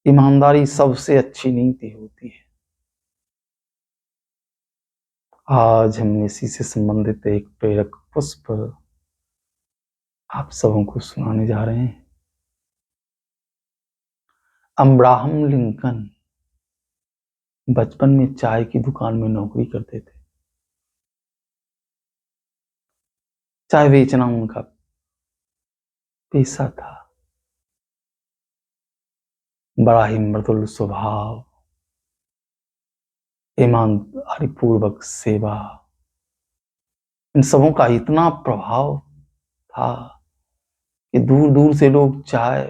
ईमानदारी सबसे अच्छी नीति होती है। आज हम इसी से संबंधित एक प्रेरक पुष्प आप सबों को सुनाने जा रहे हैं। अब्राहम लिंकन बचपन में चाय की दुकान में नौकरी करते थे। चाय बेचना उनका पेशा था। बड़ा ही मृदुल स्वभाव, ईमानदारी पूर्वक सेवा, इन सबों का इतना प्रभाव था कि दूर दूर से लोग चाय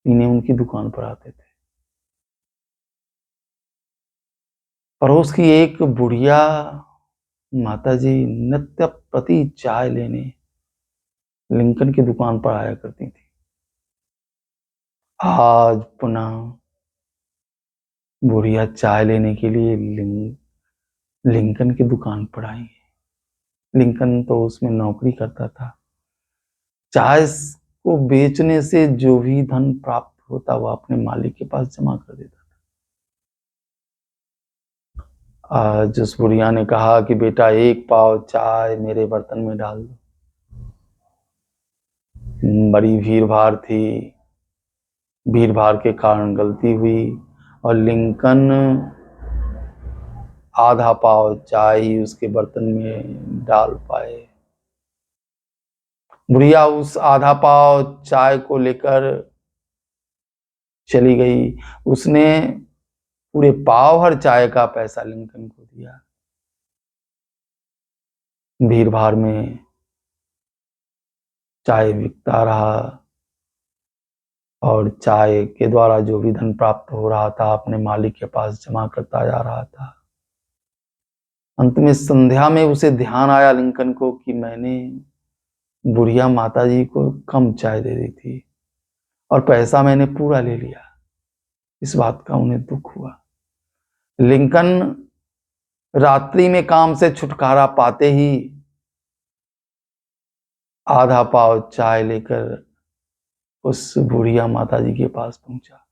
पीने उनकी दुकान पर आते थे। पड़ोस की एक बुढ़िया माताजी नित्य प्रति चाय लेने लिंकन की दुकान पर आया करती थी। आज पुनः बुढ़िया चाय लेने के लिए लिंकन की दुकान पर आई। लिंकन तो उसमें नौकरी करता था। चाय को बेचने से जो भी धन प्राप्त होता वह अपने मालिक के पास जमा कर देता था। आज उस बुढ़िया ने कहा कि बेटा एक पाव चाय मेरे बर्तन में डाल दो। बड़ी भीड़ भाड़ थी। भीड़ भाड़ के कारण गलती हुई और लिंकन आधा पाव चाय ही उसके बर्तन में डाल पाए। बुढ़िया उस आधा पाव चाय को लेकर चली गई। उसने पूरे पाव भर चाय का पैसा लिंकन को दिया। भीड़ भाड़ में चाय बिकता रहा और चाय के द्वारा जो भी धन प्राप्त हो रहा था अपने मालिक के पास जमा करता जा रहा था। अंत में संध्या में उसे ध्यान आया लिंकन को कि मैंने बुढ़िया माताजी को कम चाय दे दी थी और पैसा मैंने पूरा ले लिया। इस बात का उन्हें दुख हुआ। लिंकन रात्रि में काम से छुटकारा पाते ही आधा पाव चाय लेकर उस बुढ़िया माताजी के पास पहुंचा।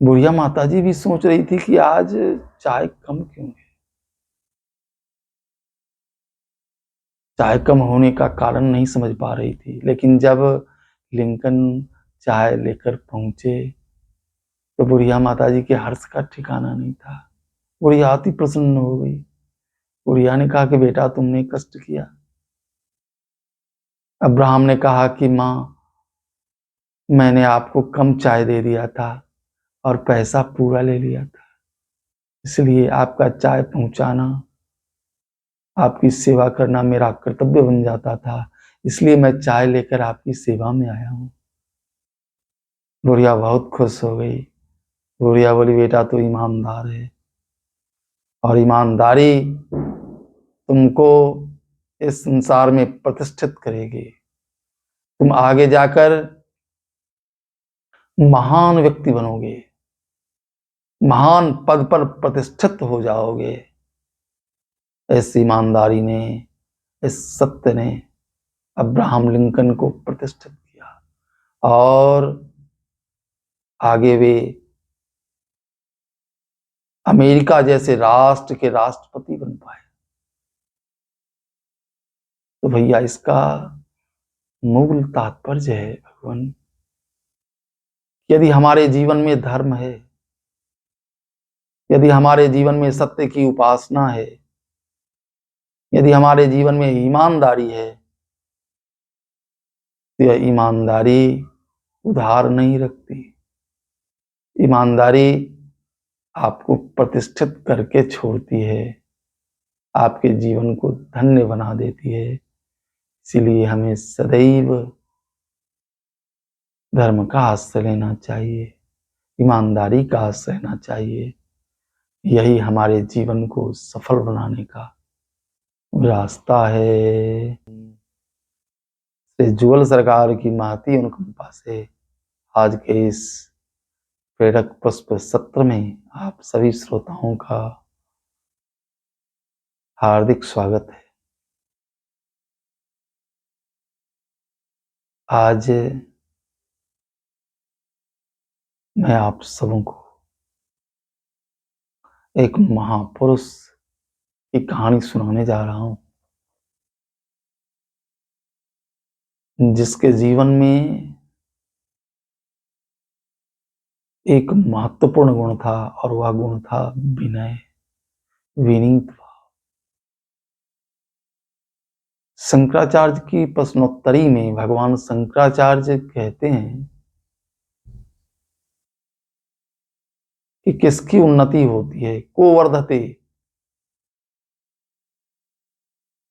बुढ़िया माताजी भी सोच रही थी कि आज चाय कम क्यों है। चाय कम होने का कारण नहीं समझ पा रही थी, लेकिन जब लिंकन चाय लेकर पहुंचे तो बुढ़िया माताजी के हर्ष का ठिकाना नहीं था। बुढ़िया अति प्रसन्न हो गई। बुढ़िया ने कहा कि बेटा तुमने कष्ट किया। अब्राहम ने कहा कि माँ मैंने आपको कम चाय दे दिया था और पैसा पूरा ले लिया था, इसलिए आपका चाय पहुंचाना, आपकी सेवा करना मेरा कर्तव्य बन जाता था, इसलिए मैं चाय लेकर आपकी सेवा में आया हूं। बुढ़िया बहुत खुश हो गई। बुढ़िया बोली बेटा तू ईमानदार है और ईमानदारी तुमको इस संसार में प्रतिष्ठित करेगी। तुम आगे जाकर महान व्यक्ति बनोगे, महान पद पर प्रतिष्ठित हो जाओगे। इस ईमानदारी ने, इस सत्य ने अब्राहम लिंकन को प्रतिष्ठित किया और आगे वे अमेरिका जैसे राष्ट्र के राष्ट्रपति बन पाए। तो भैया इसका मूल तात्पर्य है भगवान, यदि हमारे जीवन में धर्म है, यदि हमारे जीवन में सत्य की उपासना है, यदि हमारे जीवन में ईमानदारी है, तो यह ईमानदारी उधार नहीं रखती। ईमानदारी आपको प्रतिष्ठित करके छोड़ती है, आपके जीवन को धन्य बना देती है। इसीलिए हमें सदैव धर्म का आश्रय लेना चाहिए, ईमानदारी का आश्रय लेना चाहिए। यही हमारे जीवन को सफल बनाने का रास्ता है। श्री जुगल सरकार की महती अनुकंपा से आज के इस प्रेरक पुष्प सत्र में आप सभी श्रोताओं का हार्दिक स्वागत है। आज मैं आप सबों को एक महापुरुष की कहानी सुनाने जा रहा हूं, जिसके जीवन में एक महत्वपूर्ण गुण था और वह गुण था विनय, विनीत भाव। शंकराचार्य की प्रश्नोत्तरी में भगवान शंकराचार्य कहते हैं कि किसकी उन्नति होती है, को वर्धते।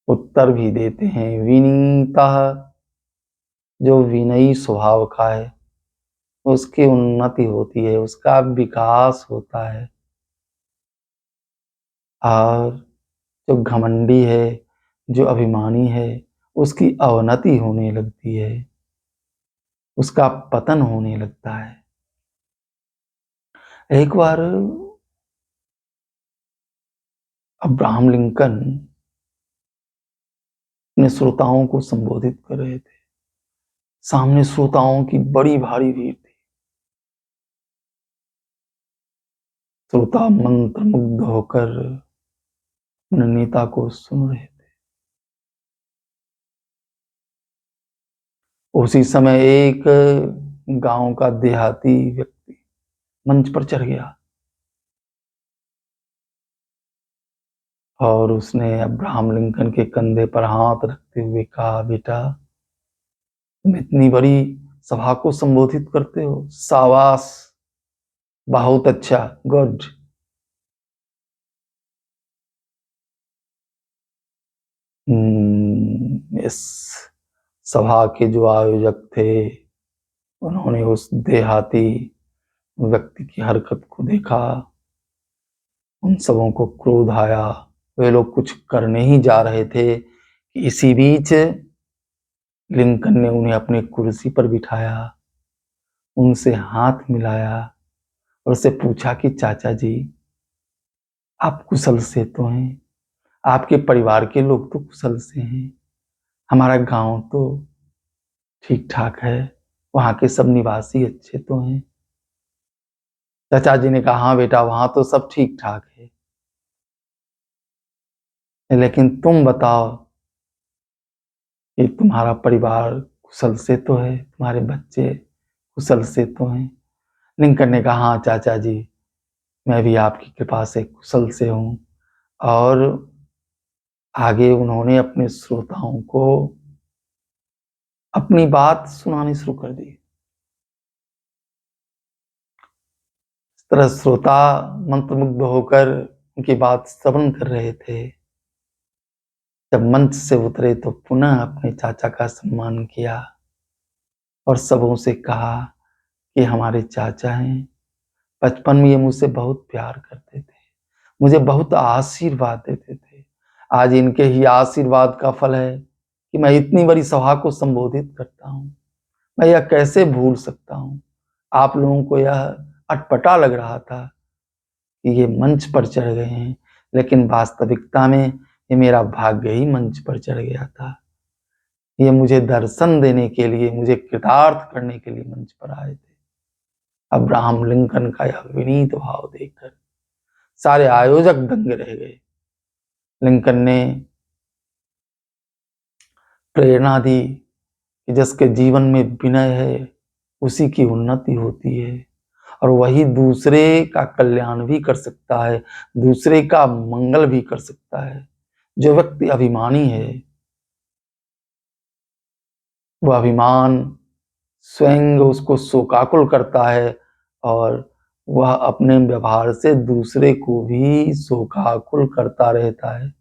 उत्तर भी देते हैं विनीता, जो विनयी स्वभाव का है उसकी उन्नति होती है, उसका विकास होता है। और जो घमंडी है, जो अभिमानी है, उसकी अवनति होने लगती है, उसका पतन होने लगता है। एक बार अब्राहम लिंकन अपने श्रोताओं को संबोधित कर रहे थे। सामने श्रोताओं की बड़ी भारी भीड़ थी। श्रोता मंत्रमुग्ध होकर अपने नेता को सुन रहे थे। उसी समय एक गांव का देहाती व्यक्ति मंच पर चढ़ गया और उसने अब्राहम लिंकन के कंधे पर हाथ रखते हुए कहा, बेटा तुम इतनी बड़ी सभा को संबोधित करते हो, शाबाश, बहुत अच्छा, गुड। इस सभा के जो आयोजक थे उन्होंने उस देहाती व्यक्ति की हरकत को देखा। उन सबों को क्रोध आया। वे लोग कुछ करने ही जा रहे थे कि इसी बीच लिंकन ने उन्हें अपनी कुर्सी पर बिठाया, उनसे हाथ मिलाया और उससे पूछा कि चाचा जी, आप कुशल से तो हैं, आपके परिवार के लोग तो कुशल से हैं, हमारा गांव तो ठीक ठाक है, वहां के सब निवासी अच्छे तो हैं। चाचा जी ने कहा, हाँ बेटा, वहां तो सब ठीक ठाक है, लेकिन तुम बताओ कि तुम्हारा परिवार कुशल से तो है, तुम्हारे बच्चे कुशल से तो हैं। लिंकन ने कहा, हाँ चाचा जी, मैं भी आपकी कृपा से कुशल से हूं। और आगे उन्होंने अपने श्रोताओं को अपनी बात सुनानी शुरू कर दी। इस तरह श्रोता मंत्रमुग्ध होकर उनकी बात श्रवण कर रहे थे। जब मंच से उतरे तो पुनः अपने चाचा का सम्मान किया और सबों से कहा कि हमारे चाचा हैं, बचपन में ये मुझसे बहुत प्यार करते थे, मुझे बहुत आशीर्वाद देते थे। आज इनके ही आशीर्वाद का फल है कि मैं इतनी बड़ी सभा को संबोधित करता हूं। मैं यह कैसे भूल सकता हूं। आप लोगों को यह अटपटा लग रहा था कि ये मंच पर चढ़ गए हैं, लेकिन वास्तविकता में ये मेरा भाग्य ही मंच पर चढ़ गया था। ये मुझे दर्शन देने के लिए, मुझे कृतार्थ करने के लिए मंच पर आए थे। अब्राहम लिंकन का यह विनीत भाव देखकर सारे आयोजक दंग रह गए। लिंकन ने प्रेरणा दी कि जिसके जीवन में विनय है उसी की उन्नति होती है और वही दूसरे का कल्याण भी कर सकता है, दूसरे का मंगल भी कर सकता है। जो व्यक्ति अभिमानी है, वह अभिमान स्वयं उसको शोकाकुल करता है और वह अपने व्यवहार से दूसरे को भी शोकाकुल करता रहता है।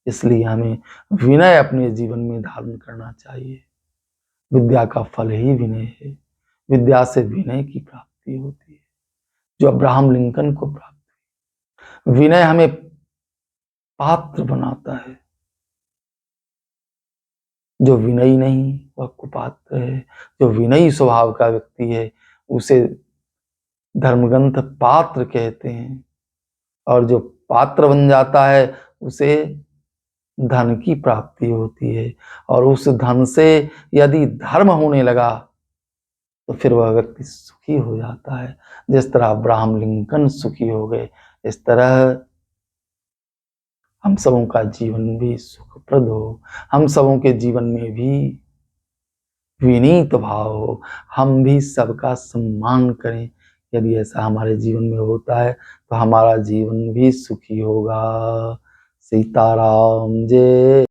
इसलिए हमें विनय अपने जीवन में धारण करना चाहिए। विद्या का फल ही विनय है। विद्या से विनय की प्राप्ति होती है, जो अब्राहम लिंकन को प्राप्त हुई। विनय हमें पात्र बनाता है। जो विनयी नहीं वह कुपात्र है। जो विनयी स्वभाव का व्यक्ति है उसे धर्मग्रंथ पात्र कहते हैं, और जो पात्र बन जाता है उसे धन की प्राप्ति होती है। और उस धन से यदि धर्म होने लगा तो फिर वह व्यक्ति सुखी हो जाता है। जिस तरह अब्राहम लिंकन सुखी हो गए, इस तरह हम सबों का जीवन भी सुखप्रद हो, हम सबों के जीवन में भी विनीत भाव हो, हम भी सबका सम्मान करें। यदि ऐसा हमारे जीवन में होता है तो हमारा जीवन भी सुखी होगा। सीताराम जय।